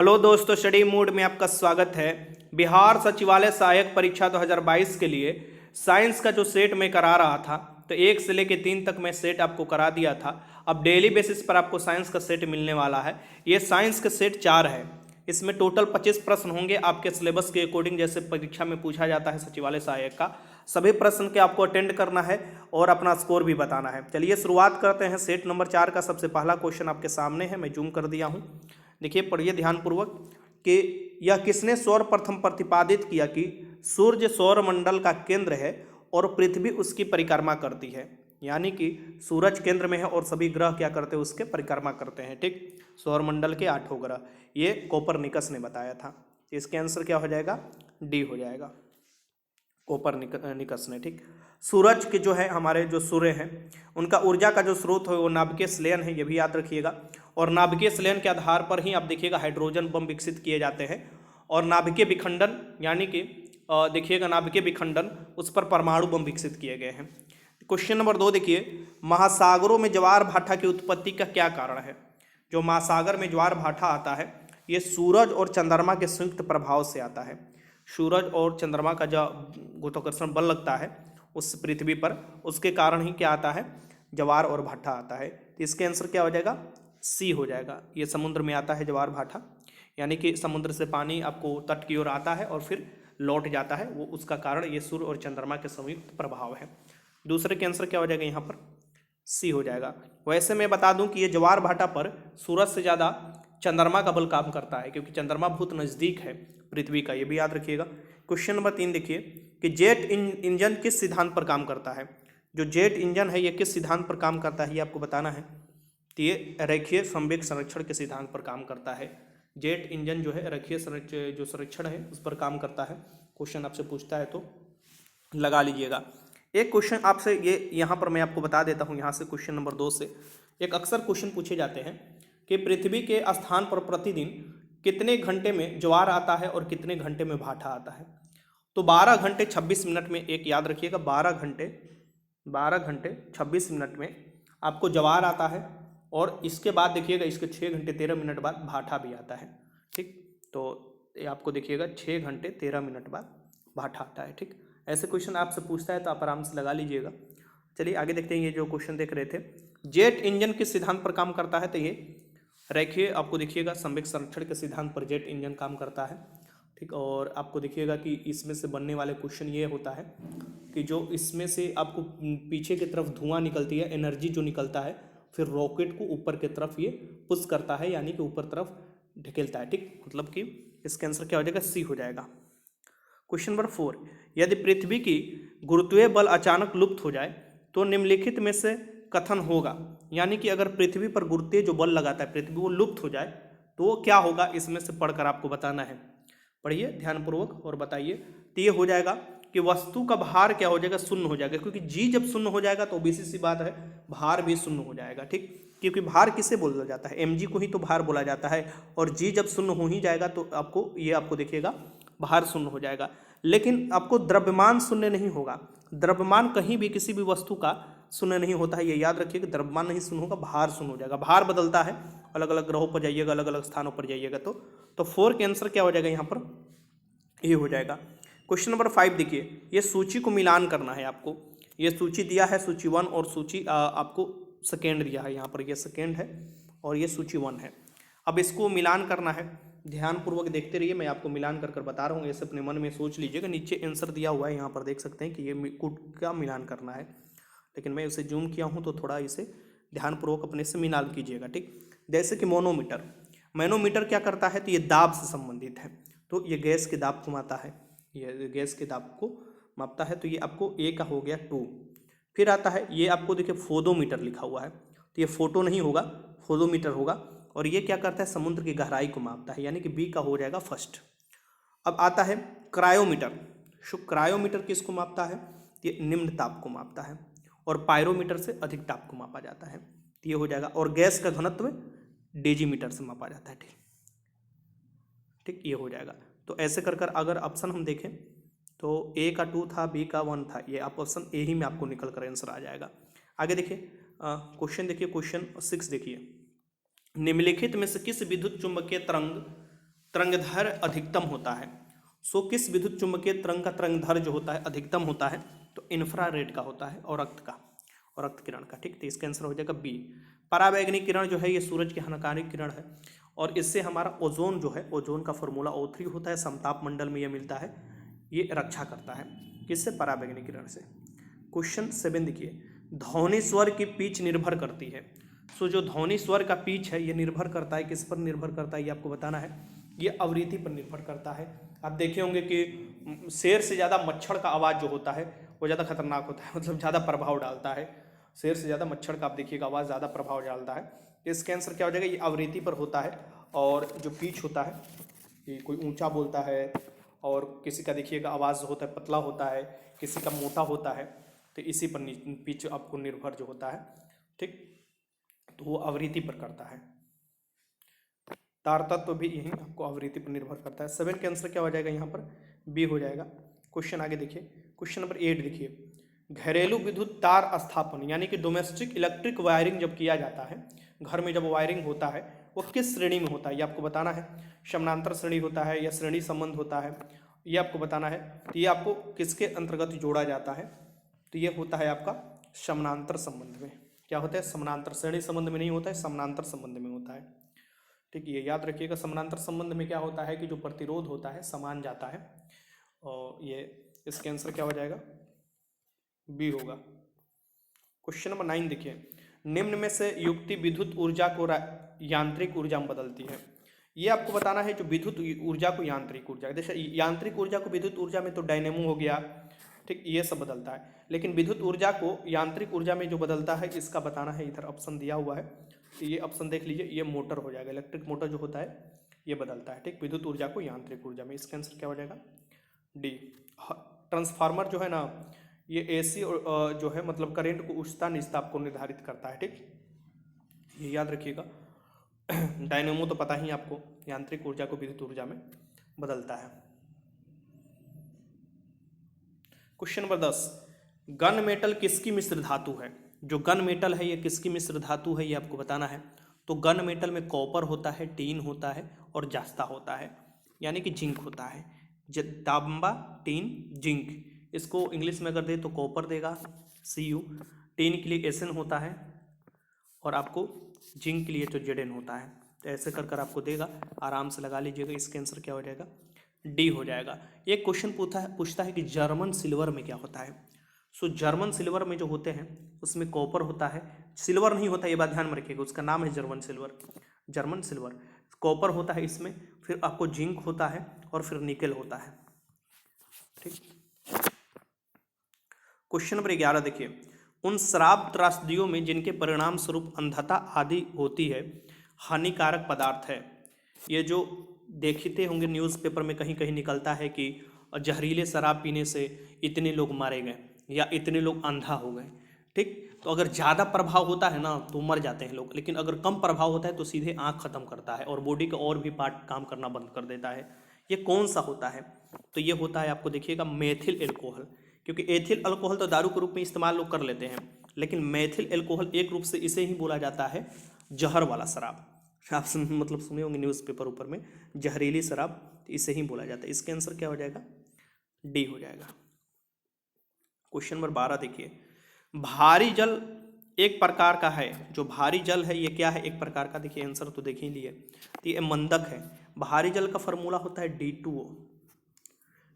Hello दोस्तों, study mood में आपका स्वागत है। बिहार सचिवालय सहायक परीक्षा 2022 के लिए साइंस का जो सेट मैं करा रहा था, तो 1 से लेकर 3 तक मैं सेट आपको करा दिया था। अब डेली बेसिस पर आपको साइंस का सेट मिलने वाला है। ये साइंस का सेट 4 है। इसमें टोटल 25 प्रश्न होंगे आपके सिलेबस के अकॉर्डिंग, जैसे परीक्षा में पूछा जाता है सचिवालय सहायक का। सभी प्रश्न के आपको अटेंड करना है और अपना स्कोर भी बताना है। चलिए शुरुआत करते हैं। सेट नंबर 4 का सबसे पहला क्वेश्चन आपके सामने है, मैं जूम कर दिया हूँ। देखिए, पढ़िए ध्यानपूर्वक कि यह किसने सर्वप्रथम प्रतिपादित किया कि सूर्य सौर मंडल का केंद्र है और पृथ्वी उसकी परिक्रमा करती है। यानी कि सूरज केंद्र में है और सभी ग्रह क्या करते हैं, उसके परिक्रमा करते हैं। ठीक, सौरमंडल के 8 ग्रह, ये कोपरनिकस ने बताया था। इसके आंसर क्या हो जाएगा? डी हो जाएगा, कोपरनिकस ने। ठीक, सूरज के जो है, हमारे जो सूर्य हैं, उनका ऊर्जा का जो स्रोत है वो नाभिकीय संलयन है, ये भी याद रखिएगा। और नाभिकीय संलयन के आधार पर ही आप देखिएगा हाइड्रोजन बम विकसित किए जाते हैं। और नाभिकीय विखंडन, यानी कि देखिएगा नाभिकीय विखंडन, उस पर परमाणु बम विकसित किए गए हैं। क्वेश्चन नंबर 2 देखिए, महासागरों में ज्वार भाटा की उत्पत्ति का क्या कारण है? जो महासागर में ज्वार भाटा आता है, ये सूरज और चंद्रमा के संयुक्त प्रभाव से आता है। सूरज और चंद्रमा का जो गुरुत्वाकर्षण बल लगता है उस पृथ्वी पर, उसके कारण ही क्या आता है? ज्वार और भाटा आता है। तो इसके आंसर क्या हो जाएगा? सी हो जाएगा। ये समुद्र में आता है ज्वार भाटा, यानी कि समुद्र से पानी आपको तट की ओर आता है और फिर लौट जाता है, वो उसका कारण ये सूर्य और चंद्रमा के संयुक्त प्रभाव है। दूसरे के आंसर क्या हो जाएगा? यहाँ पर सी हो जाएगा। वैसे मैं बता दूं कि ये ज्वार भाटा पर सूरज से ज़्यादा चंद्रमा का बल काम करता है, क्योंकि चंद्रमा बहुत नज़दीक है पृथ्वी का, ये भी याद रखिएगा। क्वेश्चन नंबर 3 देखिए कि जेट इंजन किस सिद्धांत पर काम करता है? जो जेट इंजन है ये किस सिद्धांत पर काम करता है, ये आपको बताना है। तो ये रेखीय संवेग संरक्षण के सिद्धांत पर काम करता है। जेट इंजन जो है रेखीय जो संरक्षण है उस पर काम करता है। क्वेश्चन आपसे पूछता है तो लगा लीजिएगा। एक क्वेश्चन आपसे ये यहाँ पर मैं आपको बता देता हूँ, यहाँ से क्वेश्चन नंबर 2 से एक अक्सर क्वेश्चन पूछे जाते हैं कि पृथ्वी के स्थान पर प्रतिदिन कितने घंटे में ज्वार आता है और कितने घंटे में भाटा आता है? तो 12 घंटे 26 मिनट में, एक याद रखिएगा, 12 घंटे 26 मिनट में आपको ज्वार आता है, और इसके बाद देखिएगा इसके 6 घंटे 13 मिनट बाद भाटा भी आता है। ठीक, तो ये आपको देखिएगा 6 घंटे 13 मिनट बाद भाटा आता है। ठीक, ऐसे क्वेश्चन आपसे पूछता है तो आप आराम से लगा लीजिएगा। चलिए आगे देखते हैं। ये जो क्वेश्चन देख रहे थे, जेट इंजन किस सिद्धांत पर काम करता है? तो ये रेखीय, आपको देखिएगा संवेग संरक्षण के सिद्धांत पर जेट इंजन काम करता है। ठीक, और आपको देखिएगा कि इसमें से बनने वाले क्वेश्चन ये होता है कि जो इसमें से आपको पीछे की तरफ धुआं निकलती है, एनर्जी जो निकलता है, फिर रॉकेट को ऊपर की तरफ ये पुश करता है, यानी कि ऊपर तरफ ढकेलता है। ठीक, मतलब कि इसका आंसर क्या हो जाएगा? सी हो जाएगा। क्वेश्चन नंबर 4, यदि पृथ्वी की गुरुत्वीय बल अचानक लुप्त हो जाए तो निम्नलिखित में से कथन होगा। यानी कि अगर पृथ्वी पर गुरुत्वीय जो बल लगाता है पृथ्वी वो लुप्त हो जाए तो क्या होगा, इसमें से पढ़कर आपको बताना है। पढ़िए ध्यानपूर्वक और बताइए। तो ये हो जाएगा कि वस्तु का भार क्या हो जाएगा? शून्य हो जाएगा, क्योंकि जी जब शून्य हो जाएगा तो ओबीसी सी बात है, भार भी शून्य हो जाएगा। ठीक, क्योंकि भार किसे बोला जाता है? एमजी को ही तो भार बोला जाता है, और जी जब शून्य हो ही जाएगा तो आपको देखिएगा भार शून्य हो जाएगा। लेकिन आपको द्रव्यमान शून्य नहीं होगा। द्रव्यमान कहीं भी किसी भी वस्तु का शून्य नहीं होता है, ये याद रखिए कि द्रव्यमान नहीं शून्य होगा, भार शून्य हो जाएगा। भार बदलता है, अलग अलग ग्रहों पर जाइएगा, अलग अलग स्थानों पर जाइएगा तो 4 के आंसर क्या हो जाएगा? यहाँ पर ये हो जाएगा। क्वेश्चन नंबर 5 देखिए, ये सूची को मिलान करना है आपको। ये सूची दिया है, सूची 1 और सूची आपको सेकेंड दिया है। यहाँ पर ये सेकेंड है और ये सूची 1 है। अब इसको मिलान करना है, ध्यानपूर्वक देखते रहिए, मैं आपको मिलान कर बता रहा हूँ। ऐसे अपने मन में सोच लीजिएगा। नीचे आंसर दिया हुआ है, यहाँ पर देख सकते हैं कि ये कूट का मिलान करना है, लेकिन मैं इसे जूम किया हूँ तो थोड़ा इसे ध्यानपूर्वक अपने से मिलान कीजिएगा। ठीक, जैसे कि मैनोमीटर क्या करता है? तो ये दाब से संबंधित है, तो ये गैस के दाब को मापता है, ये गैस के दाब को मापता है। तो ये आपको ए का हो गया 2। फिर आता है ये आपको देखिए फोटोमीटर लिखा हुआ है, तो ये फोटो नहीं होगा, फोटोमीटर होगा। और ये क्या करता है? समुद्र की गहराई को मापता है, यानी कि बी का हो जाएगा फर्स्ट। अब आता है क्रायोमीटर। क्रायोमीटर किसको मापता है? ये निम्न ताप को मापता है, और पायरोमीटर से अधिक ताप को मापा जाता है, तो ये हो जाएगा। और गैस का घनत्व डेजीमीटर से मापा जाता है। ठीक ठीक, ये हो जाएगा। तो ऐसे कर अगर ऑप्शन हम देखें तो ए का 2 था, बी का 1 था, ये आप ऑप्शन ए ही में आपको निकल कर आंसर आ जाएगा। आगे देखिए क्वेश्चन देखिए, क्वेश्चन 6 देखिए, निम्नलिखित में से किस विद्युत चुंबकीय तरंग तरंगधर अधिकतम होता है। सो किस विद्युत चुम्बकीय तरंग का तरंगधर जो होता है अधिकतम होता है? तो इंफ्रारेड का होता है और रक्त का और रक्त किरण का। ठीक, तो इसका आंसर हो जाएगा बी। पराबैंगनी किरण जो है ये सूरज की हानिकारक किरण है और इससे हमारा ओजोन जो है, ओजोन का फॉर्मूला O3 होता है, समताप मंडल में ये मिलता है, ये रक्षा करता है किससे? पराबैंगनी किरण से। क्वेश्चन 7 देखिए, ध्वनि स्वर की पिच निर्भर करती है। सो जो ध्वनि स्वर का पिच है ये निर्भर करता है, किस पर निर्भर करता है ये आपको बताना है। ये आवृत्ति पर निर्भर करता है। आप देखे होंगे कि शेर से ज़्यादा मच्छर का आवाज़ जो होता है वो ज़्यादा खतरनाक होता है, मतलब ज़्यादा प्रभाव डालता है। शेर से ज़्यादा मच्छर का आप देखिएगा आवाज़ ज़्यादा प्रभाव डालता है। इसका आंसर क्या हो जाएगा? ये आवृत्ति पर होता है। और जो पिच होता है कि कोई ऊंचा बोलता है और किसी का देखिएगा आवाज़ होता है पतला होता है, किसी का मोटा होता है, तो इसी पर पिच आपको निर्भर जो होता है। ठीक, तो वो आवृत्ति पर करता है। तार तत्व भी यही आपको आवृत्ति पर निर्भर करता है। 7 का आंसर क्या हो जाएगा? यहाँ पर बी हो जाएगा। क्वेश्चन आगे देखिए, क्वेश्चन नंबर 8 देखिए, घरेलू विद्युत तार स्थापन यानी कि डोमेस्टिक इलेक्ट्रिक वायरिंग जब किया जाता है, घर में जब वायरिंग होता है वो किस श्रेणी में होता है ये आपको बताना है। समानांतर श्रेणी होता है या श्रेणी संबंध होता है ये आपको बताना है। तो ये आपको किसके अंतर्गत जोड़ा जाता है? तो ये होता है आपका समानांतर संबंध में। क्या होता है? समानांतर। श्रेणी संबंध में नहीं होता है, समानांतर संबंध में होता है। ठीक, ये याद रखिएगा। समानांतर संबंध में क्या होता है कि जो प्रतिरोध होता है समान जाता है। और ये इसके आंसर क्या हो जाएगा? बी होगा। क्वेश्चन नंबर 9 देखिए, निम्न में से युक्ति विद्युत ऊर्जा को यांत्रिक ऊर्जा में बदलती है। ये आपको बताना है जो विद्युत ऊर्जा को यांत्रिक ऊर्जा, जैसे यांत्रिक ऊर्जा को विद्युत ऊर्जा में तो डायनेमो हो गया, ठीक, ये सब बदलता है। लेकिन विद्युत ऊर्जा को यांत्रिक ऊर्जा में जो बदलता है इसका बताना है। इधर ऑप्शन दिया हुआ है, तो ये ऑप्शन देख लीजिए, ये मोटर हो जाएगा। इलेक्ट्रिक मोटर जो होता है ये बदलता है। ठीक, विद्युत ऊर्जा को यांत्रिक ऊर्जा में। इसका आंसर क्या हो जाएगा? डी। ट्रांसफार्मर जो है ना, ये एसी जो है मतलब करंट को उच्चता निचता आपको निर्धारित करता है। ठीक, ये याद रखिएगा। डायनेमो तो पता ही आपको, यांत्रिक ऊर्जा को विद्युत ऊर्जा में बदलता है। क्वेश्चन नंबर 10, गन मेटल किसकी मिश्र धातु है? जो गन मेटल है ये किसकी मिश्र धातु है ये आपको बताना है। तो गन मेटल में कॉपर होता है, टीन होता है और जास्ता होता है, यानी कि जिंक होता है। तांबा, टीन, जिंक। इसको इंग्लिश में अगर दे तो कॉपर देगा Cu, टीन के लिए Sn होता है और आपको जिंक के लिए तो Zn होता है। तो ऐसे कर कर आपको देगा, आराम से लगा लीजिएगा। इसका आंसर क्या हो जाएगा? डी हो जाएगा। एक क्वेश्चन पूछता है कि जर्मन सिल्वर में क्या होता है। सो जर्मन सिल्वर में जो होते हैं उसमें कॉपर होता है, सिल्वर नहीं होता, ये बात ध्यान में रखिएगा, उसका नाम है German silver. German silver, copper होता है इसमें, फिर आपको जिंक होता है और फिर निकेल होता है। ठीक, क्वेश्चन नंबर 11 देखिए, उन शराब त्रासदियों में जिनके परिणाम स्वरूप अंधता आदि होती है हानिकारक पदार्थ है। ये जो देखते होंगे न्यूज़पेपर में कहीं कहीं निकलता है कि जहरीले शराब पीने से इतने लोग मारे गए या इतने लोग अंधा हो गए। ठीक, तो अगर ज़्यादा प्रभाव होता है ना तो मर जाते हैं लोग, लेकिन अगर कम प्रभाव होता है तो सीधे आँख खत्म करता है और बॉडी का और भी पार्ट काम करना बंद कर देता है। ये कौन सा होता है? तो ये होता है आपको देखिएगा मेथिल एल्कोहल। क्योंकि एथिल अल्कोहल तो दारू के रूप में इस्तेमाल लोग कर लेते हैं, लेकिन मेथिल एल्कोहल एक रूप से इसे ही बोला जाता है जहर वाला शराब। आप मतलब सुने होंगे न्यूज़पेपर ऊपर में जहरीली शराब, तो इसे ही बोला जाता है। इसके आंसर क्या हो जाएगा? डी हो जाएगा। क्वेश्चन नंबर 12 देखिए, भारी जल एक प्रकार का है। जो भारी जल है ये क्या है? एक प्रकार का। देखिए आंसर तो देख ही लिए, तो ये मंदक है। भारी जल का फॉर्मूला होता है D2O,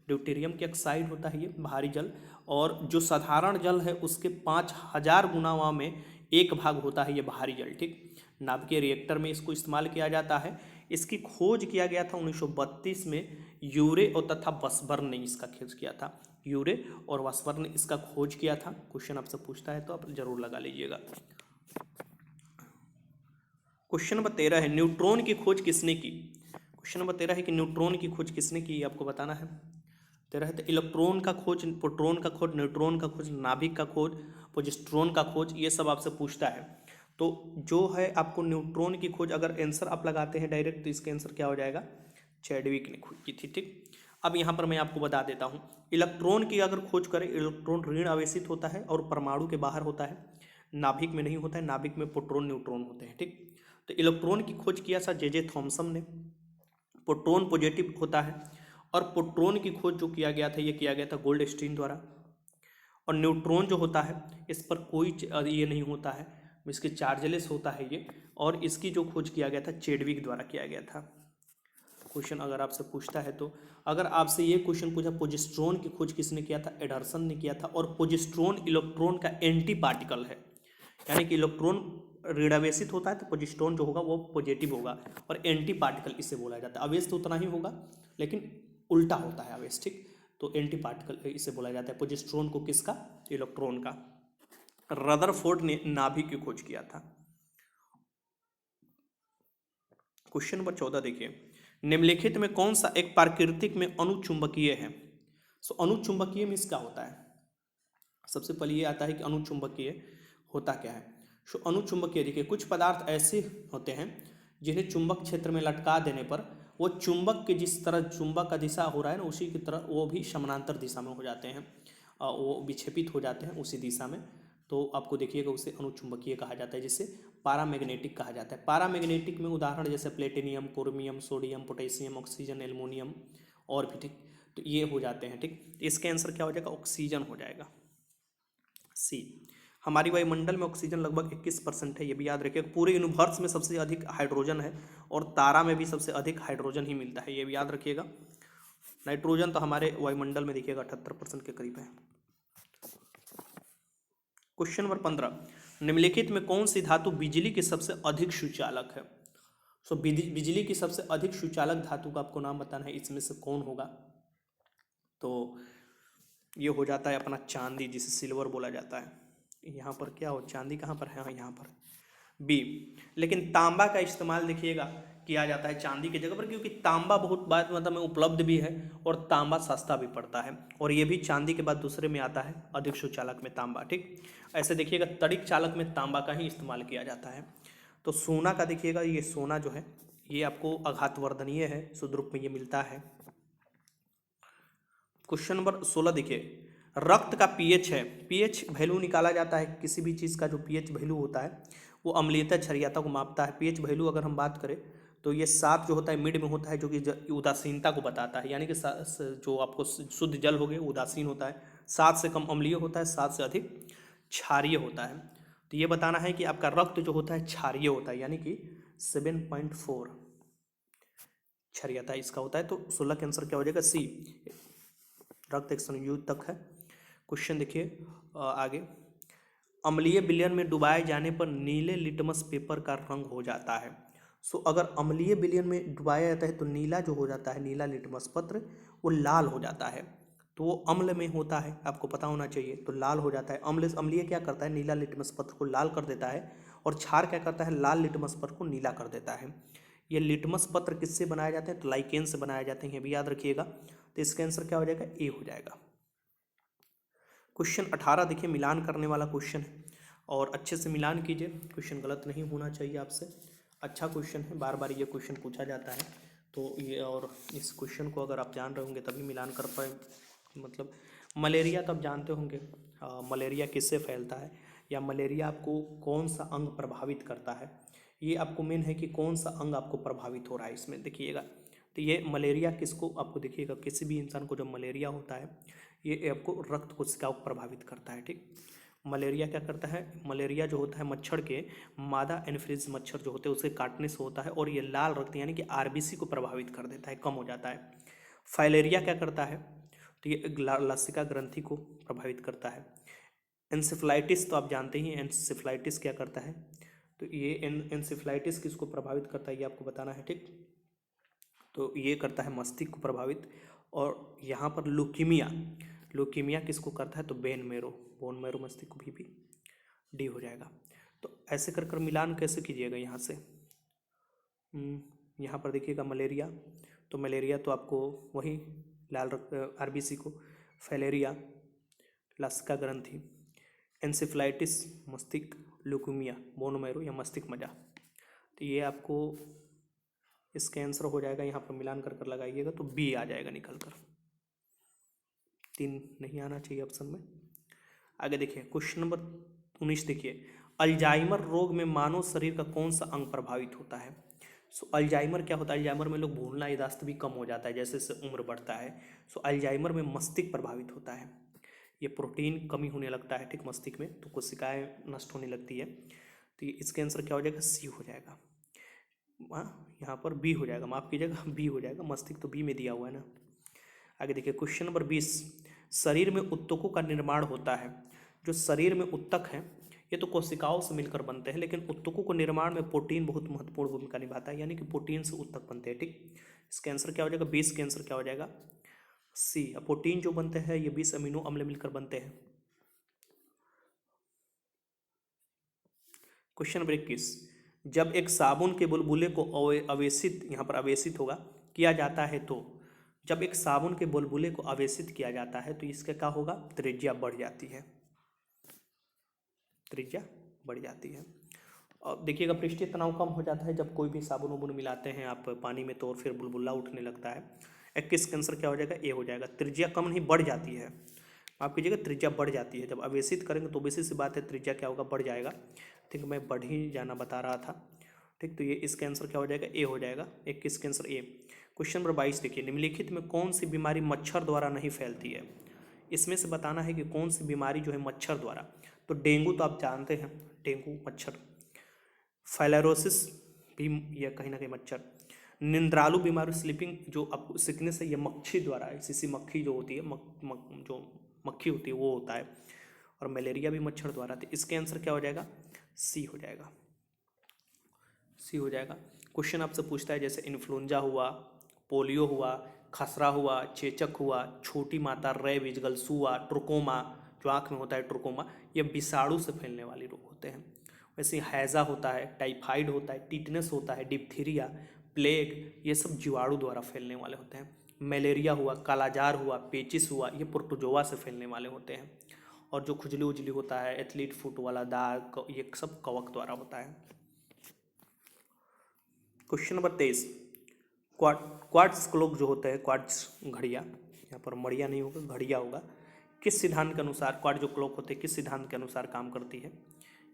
ड्यूटेरियम की ऑक्साइड होता है ये भारी जल। और जो साधारण जल है उसके 5000 गुना में 1 भाग होता है ये भारी जल। ठीक, नाभिकीय रिएक्टर में इसको इस्तेमाल किया जाता है। इसकी खोज किया गया था 1932 में, यूरे और तथा वसबर्न ने इसका खोज किया था। यूरे और वसबर्न ने इसका खोज किया था। क्वेश्चन आपसे पूछता है तो आप जरूर लगा लीजिएगा। क्वेश्चन नंबर 13 है, न्यूट्रॉन की खोज किसने की? क्वेश्चन नंबर 13 है कि न्यूट्रॉन की खोज किसने की, आपको बताना है। 13 है तो इलेक्ट्रॉन का खोज, प्रोटॉन का खोज, न्यूट्रॉन का खोज, नाभिक का खोज, पोजिट्रॉन का खोज, ये सब आपसे पूछता है। तो जो है आपको न्यूट्रॉन की खोज अगर आंसर आप लगाते हैं डायरेक्ट तो इसका आंसर क्या हो जाएगा? चैडविक ने खोज की थी। ठीक, अब यहाँ पर मैं आपको बता देता हूँ, इलेक्ट्रॉन की अगर खोज करें, इलेक्ट्रॉन ऋण आवेशित होता है और परमाणु के बाहर होता है, नाभिक में नहीं होता है। नाभिक में प्रोटॉन न्यूट्रॉन होते हैं। ठीक, तो इलेक्ट्रॉन की खोज किया था J.J. थॉमसन ने, प्रोटॉन पॉजिटिव होता है। और प्रोटॉन की खोज जो किया गया था, ये किया गया था गोल्डस्टीन द्वारा। और न्यूट्रॉन जो होता है इस पर कोई ये नहीं होता है, इसके चार्जलेस होता है ये। और इसकी जो खोज किया गया था चेडविक द्वारा किया गया था। क्वेश्चन अगर आपसे पूछता है तो अगर आपसे ये क्वेश्चन पूछा पोजिस्ट्रॉन की खोज किसने किया था, एडरसन ने किया था। और पोजिस्ट्रॉन इलेक्ट्रॉन का एंटी पार्टिकल है, यानी कि इलेक्ट्रॉन ऋणावेशित होता है तो पोजिस्ट्रॉन जो होगा वो पॉजिटिव होगा, और एंटी पार्टिकल इसे बोला जाता है। आवेश तो उतना ही होगा लेकिन उल्टा होता है आवेश, ठीक। तो एंटी पार्टिकल इसे बोला जाता है पोजिस्ट्रॉन को, किसका, इलेक्ट्रॉन का। रदरफोर्ड ने नाभिक की खोज किया था। क्वेश्चन नंबर 14 देखिए, निम्नलिखित में कौन सा एक प्राकृतिक में अनुचुंबकीय है। सो अनुचुंबकीय मीन्स क्या होता है, सबसे पहले ये आता है कि अनुचुंबकीय होता क्या है। सो अनुचुंबकीय देखिए, कुछ पदार्थ ऐसे होते हैं जिन्हें चुंबक क्षेत्र में लटका देने पर वो चुंबक के जिस तरह चुंबक का दिशा हो रहा है ना, उसी की तरह वो भी समानांतर दिशा में हो जाते हैं, वो विक्षेपित हो जाते हैं उसी दिशा में। तो आपको देखिएगा उसे अनुचुंबकीय कहा जाता है, जिसे पारामैग्नेटिक कहा जाता है। पारामैग्नेटिक में उदाहरण जैसे platinum, chromium, sodium, potassium, oxygen, aluminium और भी, ठीक। तो ये हो जाते हैं, ठीक। इसके आंसर क्या हो जाएगा, ऑक्सीजन हो जाएगा, सी। हमारी वायुमंडल में ऑक्सीजन लगभग 21% है, ये भी याद रखिए। पूरे यूनिवर्स में सबसे अधिक हाइड्रोजन है और तारा में भी सबसे अधिक हाइड्रोजन ही मिलता है, ये भी याद रखिएगा। नाइट्रोजन तो हमारे वायुमंडल में देखिएगा 78% के करीब है। क्वेश्चन नंबर 15, निम्नलिखित में कौन सी धातु बिजली की सबसे अधिक सुचालक है। सो बिजली की सबसे अधिक सुचालक धातु का आपको नाम बताना है, इसमें से कौन होगा। तो ये हो जाता है अपना चांदी, जिसे सिल्वर बोला जाता है। यहाँ पर क्या हो, चांदी कहाँ पर है, हाँ यहाँ पर बी। लेकिन तांबा का इस्तेमाल देखिएगा किया जाता है चांदी की जगह पर, क्योंकि तांबा बहुत बात मतलब में उपलब्ध भी है और तांबा सस्ता भी पड़ता है, और ये भी चांदी के बाद दूसरे में आता है अधिक सुचालक में तांबा, ठीक। ऐसे देखिएगा तड़िक चालक में तांबा का ही इस्तेमाल किया जाता है। तो सोना का देखिएगा, ये सोना जो है ये आपको आघातवर्धनीय है, शुद्ध रूप में ये मिलता है। क्वेश्चन नंबर 16 देखिए, रक्त का पीएच है, पीएच वैल्यू निकाला जाता है, किसी भी चीज़ का जो पीएच वैल्यू होता है वो अम्लीयता क्षारीयता को मापता है। पीएच वैल्यू अगर हम बात करें तो ये 7 जो होता है मिड में होता है, जो कि उदासीनता को बताता है, यानी कि जो आपको शुद्ध जल हो गए उदासीन होता है, 7 से कम अम्लीय होता है, 7 से अधिक क्षारीय होता है। तो ये बताना है कि आपका रक्त जो होता है क्षारीय होता है, यानी कि 7.4 क्षारीयता इसका होता है। तो 16 का आंसर क्या हो जाएगा, सी, रक्त एक संयुजक है। क्वेश्चन देखिए आगे, अम्लीय विलयन में डुबाए जाने पर नीले लिटमस पेपर का रंग हो जाता है। सो अगर अम्लीय विलयन में डुबाया जाता है तो नीला जो हो जाता है, नीला लिटमस पत्र वो लाल हो जाता है। तो वो अम्ल में होता है, आपको पता होना चाहिए, तो लाल हो जाता है। अम्लीय क्या करता है, नीला लिटमस पत्र को लाल कर देता है, और क्षार क्या करता है, लाल लिटमस पत्र को नीला कर देता है। ये लिटमस पत्र किससे बनाए जाते हैं, तो लाइकेन से बनाए जाते हैं, ये भी याद रखिएगा। तो इसका आंसर क्या हो जाएगा, ए हो जाएगा। क्वेश्चन 18 देखिए, मिलान करने वाला क्वेश्चन है और अच्छे से मिलान कीजिए, क्वेश्चन गलत नहीं होना चाहिए आपसे। अच्छा क्वेश्चन है, बार बार ये क्वेश्चन पूछा जाता है, तो ये और इस क्वेश्चन को अगर आप जान रहे होंगे तभी मिलान कर पाए। मतलब मलेरिया तो आप जानते होंगे, मलेरिया किससे फैलता है, या मलेरिया आपको कौन सा अंग प्रभावित करता है, ये आपको मेन है कि कौन सा अंग आपको प्रभावित हो रहा है इसमें देखिएगा। तो ये मलेरिया किसको, आपको देखिएगा किसी भी इंसान को जब मलेरिया होता है ये आपको रक्त कोशिका को प्रभावित करता है, ठीक। मलेरिया क्या करता है, मलेरिया जो होता है मच्छर के, मादा एनोफिलीज मच्छर जो होते हैं उसके काटने से होता है, और ये लाल रक्त यानी कि आरबीसी को प्रभावित कर देता है, कम हो जाता है। फाइलेरिया क्या करता है, तो ये लसिका ग्रंथि को प्रभावित करता है। एंसेफ्लाइटिस तो आप जानते ही हैं, एंसेफ्लाइटिस क्या करता है, तो ये एंसेफ्लाइटिस किसको प्रभावित करता है ये आपको बताना है, ठीक। तो ये करता है मस्तिष्क को प्रभावित। और यहाँ पर लुकीमिया, लुकीमिया किसको करता है, तो बोन मैरो मस्तिष्क को भी डी हो जाएगा। तो ऐसे कर कर मिलान कैसे कीजिएगा यहाँ से, यहाँ पर देखिएगा मलेरिया, तो मलेरिया तो आपको वही लाल रक्त आरबीसी को, फाइलेरिया लसिका ग्रंथि, एंसेफ्लाइटिस मस्तिष्क, लुकीमिया बोन मैरो या मस्तिष्क मज्जा। तो ये आपको इसका आंसर हो जाएगा, यहाँ पर मिलान कर कर लगाइएगा तो बी आ जाएगा निकल कर, 3 नहीं आना चाहिए ऑप्शन में। आगे देखिए क्वेश्चन नंबर 19 देखिए, अल्जाइमर रोग में मानव शरीर का कौन सा अंग प्रभावित होता है। सो अल्जाइमर क्या होता है? अल्जाइमर में लोग भूलना याददाश्त भी कम हो जाता है जैसे जैसे उम्र बढ़ता है। सो अल्जाइमर में मस्तिष्क प्रभावित होता है, ये प्रोटीन कमी होने लगता है, ठीक, मस्तिष्क में, तो कोशिकाएं नष्ट होने लगती है। तो ये इसका आंसर क्या हो जाएगा? सी हो जाएगा। हाँ, यहाँ पर बी हो जाएगा, माफ कीजिएगा, बी हो जाएगा, मस्तिष्क तो बी में दिया हुआ है ना। आगे देखिए क्वेश्चन नंबर 20, शरीर में उत्तकों का निर्माण होता है। जो शरीर में उत्तक हैं ये तो कोशिकाओं से मिलकर बनते हैं, लेकिन उत्तकों को निर्माण में प्रोटीन बहुत महत्वपूर्ण भूमिका निभाता है, यानी कि प्रोटीन से उत्तक बनते हैं, ठीक। इसका आंसर क्या हो जाएगा? 20 के आंसर क्या हो जाएगा? सी। प्रोटीन जो बनते हैं ये 20 अमीनो अम्ल मिलकर बनते हैं। क्वेश्चन नंबर 21, जब एक साबुन के बुलबुले को अवेशित, यहाँ पर अवेशित होगा, किया जाता है तो, जब एक साबुन के बुलबुले को अवेशित किया जाता है तो इसका क्या होगा? त्रिज्या बढ़ जाती है, त्रिज्या बढ़ जाती है। और देखिएगा पृष्ठीय तनाव कम हो जाता है जब कोई भी साबुन उबुन मिलाते हैं आप पानी में तो, और फिर बुलबुला उठने लगता है। 21 का आंसर क्या हो जाएगा? ए हो जाएगा। त्रिज्या कम नहीं बढ़ जाती है, आप कीजिएगा त्रिज्या बढ़ जाती है। जब अवेशित करेंगे तो बेसिस सी बात है, त्रिज्या क्या होगा? बढ़ जाएगा। ठीक, मैं बढ़ ही जाना बता रहा था, ठीक। तो ये इसका आंसर क्या हो जाएगा? ए हो जाएगा। 21 का आंसर ए। क्वेश्चन नंबर 22 देखिए, निम्नलिखित में कौन सी बीमारी मच्छर द्वारा नहीं फैलती है? इसमें से बताना है कि कौन सी बीमारी जो है मच्छर द्वारा। तो डेंगू तो आप जानते हैं, डेंगू मच्छर, फाइलेरोसिस भी यह कहीं ना कहीं मच्छर, निंद्रालु बीमारी स्लीपिंग जो आपको सिकनेस है ये मक्खी द्वारा है, सीसी मक्खी जो होती है, जो मक्खी होती है वो होता है, और मलेरिया भी मच्छर द्वारा। तो इसके आंसर क्या हो जाएगा? सी हो जाएगा, सी हो जाएगा। क्वेश्चन आपसे पूछता है जैसे इन्फ्लुएंजा हुआ, पोलियो हुआ, खसरा हुआ, चेचक हुआ, छोटी माता, रेबीज, गलसुआ, ट्रोकोमा, जो आँख में होता है ट्रोकोमा, ये विषाणु से फैलने वाले रोग होते हैं। वैसे हैज़ा होता है, टाइफाइड होता है, टिटनेस होता है, डिप्थीरिया, प्लेग, ये सब जीवाणु द्वारा फैलने वाले होते हैं। मलेरिया हुआ, कालाजार हुआ, पेचिस हुआ, ये प्रोटोजोआ से फैलने वाले होते हैं। और जो खुजली उजली होता है, एथलीट फुट वाला दाग, ये सब कवक द्वारा होता है। क्वेश्चन नंबर 23, क्वार्ट्ज क्लॉक जो होते हैं, क्वार्ट्ज घड़िया, यहाँ पर मड़िया नहीं होगा, घड़िया होगा, किस सिद्धांत के अनुसार क्वार्ट्ज जो क्लॉक होते हैं किस सिद्धांत के अनुसार काम करती है,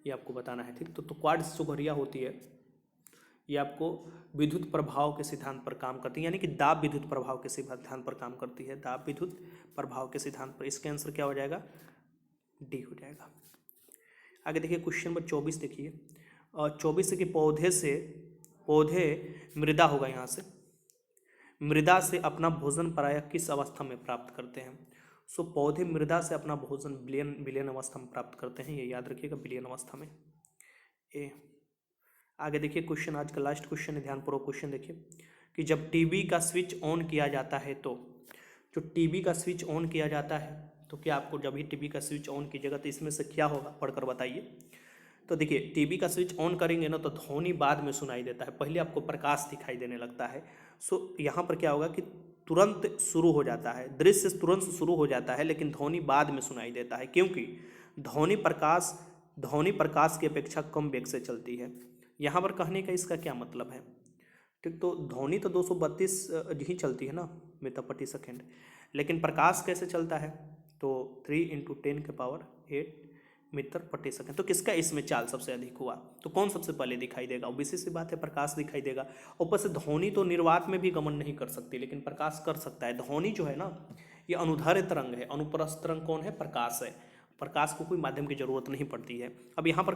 ये आपको बताना है, ठीक। तो क्वार्ट्ज जो घड़िया होती है ये आपको विद्युत प्रभाव के सिद्धांत पर काम करती है, यानी कि दाब विद्युत प्रभाव के सिद्धांत पर काम करती है, दाब विद्युत प्रभाव के सिद्धांत पर। इसका आंसर क्या हो जाएगा? डी हो जाएगा। आगे देखिए क्वेश्चन नंबर 24 देखिए, 24 के पौधे मृदा होगा, यहाँ से मृदा से अपना भोजन प्रायः किस अवस्था में प्राप्त करते हैं? सो पौधे मृदा से अपना भोजन विलयन अवस्था में प्राप्त करते हैं, ये याद रखिएगा, विलयन अवस्था में। ए। आगे देखिए क्वेश्चन, आज का लास्ट क्वेश्चन है, ध्यानपूर्वक क्वेश्चन देखिए, कि जब टीवी का स्विच ऑन किया जाता है तो, जो टीवी का स्विच ऑन किया जाता है तो क्या आपको, जब भी टीवी का स्विच ऑन कीजिएगा तो इसमें से क्या होगा, पढ़कर बताइए। तो देखिए टीवी का स्विच ऑन करेंगे ना तो ध्वनि बाद में सुनाई देता है, पहले आपको प्रकाश दिखाई देने लगता है। सो यहाँ पर क्या होगा कि तुरंत शुरू हो जाता है, दृश्य तुरंत शुरू हो जाता है, लेकिन ध्वनि बाद में सुनाई देता है, क्योंकि ध्वनि प्रकाश की अपेक्षा कम वेग से चलती है। यहाँ पर कहने का इसका क्या मतलब है, ठीक। तो ध्वनि तो 232 ही चलती है ना मीटर प्रति सेकेंड, लेकिन प्रकाश कैसे चलता है? तो 3 × 10⁸ मीटर प्रति सेकंड। तो किसका इसमें चाल सबसे अधिक हुआ? तो कौन सबसे पहले दिखाई देगा? ऑब्वियस सी बात है, प्रकाश दिखाई देगा। ऊपर से ध्वनि तो निर्वात में भी गमन नहीं कर सकती, लेकिन प्रकाश कर सकता है। ध्वनि जो है ना ये अनुदैर्ध्य तरंग है, अनुप्रस्थ तरंग कौन है? प्रकाश है। प्रकाश को कोई माध्यम की जरूरत नहीं पड़ती है। अब यहाँ पर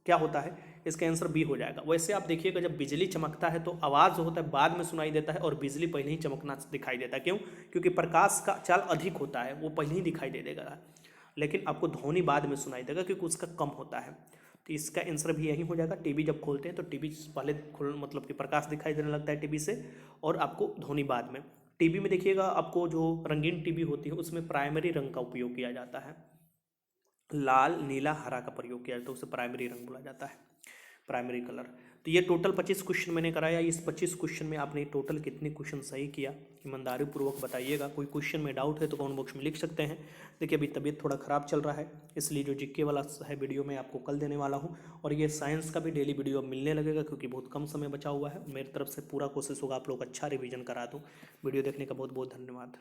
क्या होता है, इसका आंसर बी हो जाएगा। वैसे आप देखिएगा जब बिजली चमकता है तो आवाज़ जो होता है बाद में सुनाई देता है, और बिजली पहले ही चमकना दिखाई देता है। क्यों? क्योंकि प्रकाश का चाल अधिक होता है, वो पहले ही दिखाई दे देगा, लेकिन आपको ध्वनि बाद में सुनाई देगा क्योंकि उसका कम होता है। तो इसका आंसर भी यही हो जाएगा। टीवी जब खोलते हैं तो टीवी पहले मतलब कि प्रकाश दिखाई देने लगता है टीवी से, और आपको ध्वनि बाद में। टीवी में देखिएगा आपको जो रंगीन टीवी होती है उसमें प्राइमरी रंग का उपयोग किया जाता है, लाल नीला हरा का प्रयोग किया जाता है, उसे प्राइमरी रंग बोला जाता है, प्राइमरी कलर। तो ये टोटल 25 क्वेश्चन मैंने कराया। इस 25 क्वेश्चन में आपने टोटल कितने क्वेश्चन सही किया, ईमानदारी पूर्वक बताइएगा। कोई क्वेश्चन में डाउट है तो कमेंट बॉक्स में लिख सकते हैं। देखिए अभी तबीयत थोड़ा ख़राब चल रहा है, इसलिए जो जीके वाला है वीडियो मैं आपको कल देने वाला हूँ, और ये साइंस का भी डेली वीडियो अब मिलने लगेगा क्योंकि बहुत कम समय बचा हुआ है। मेरी तरफ से पूरा कोशिश होगा आप लोग अच्छा रिविजन करा दूँ। वीडियो देखने का बहुत बहुत धन्यवाद।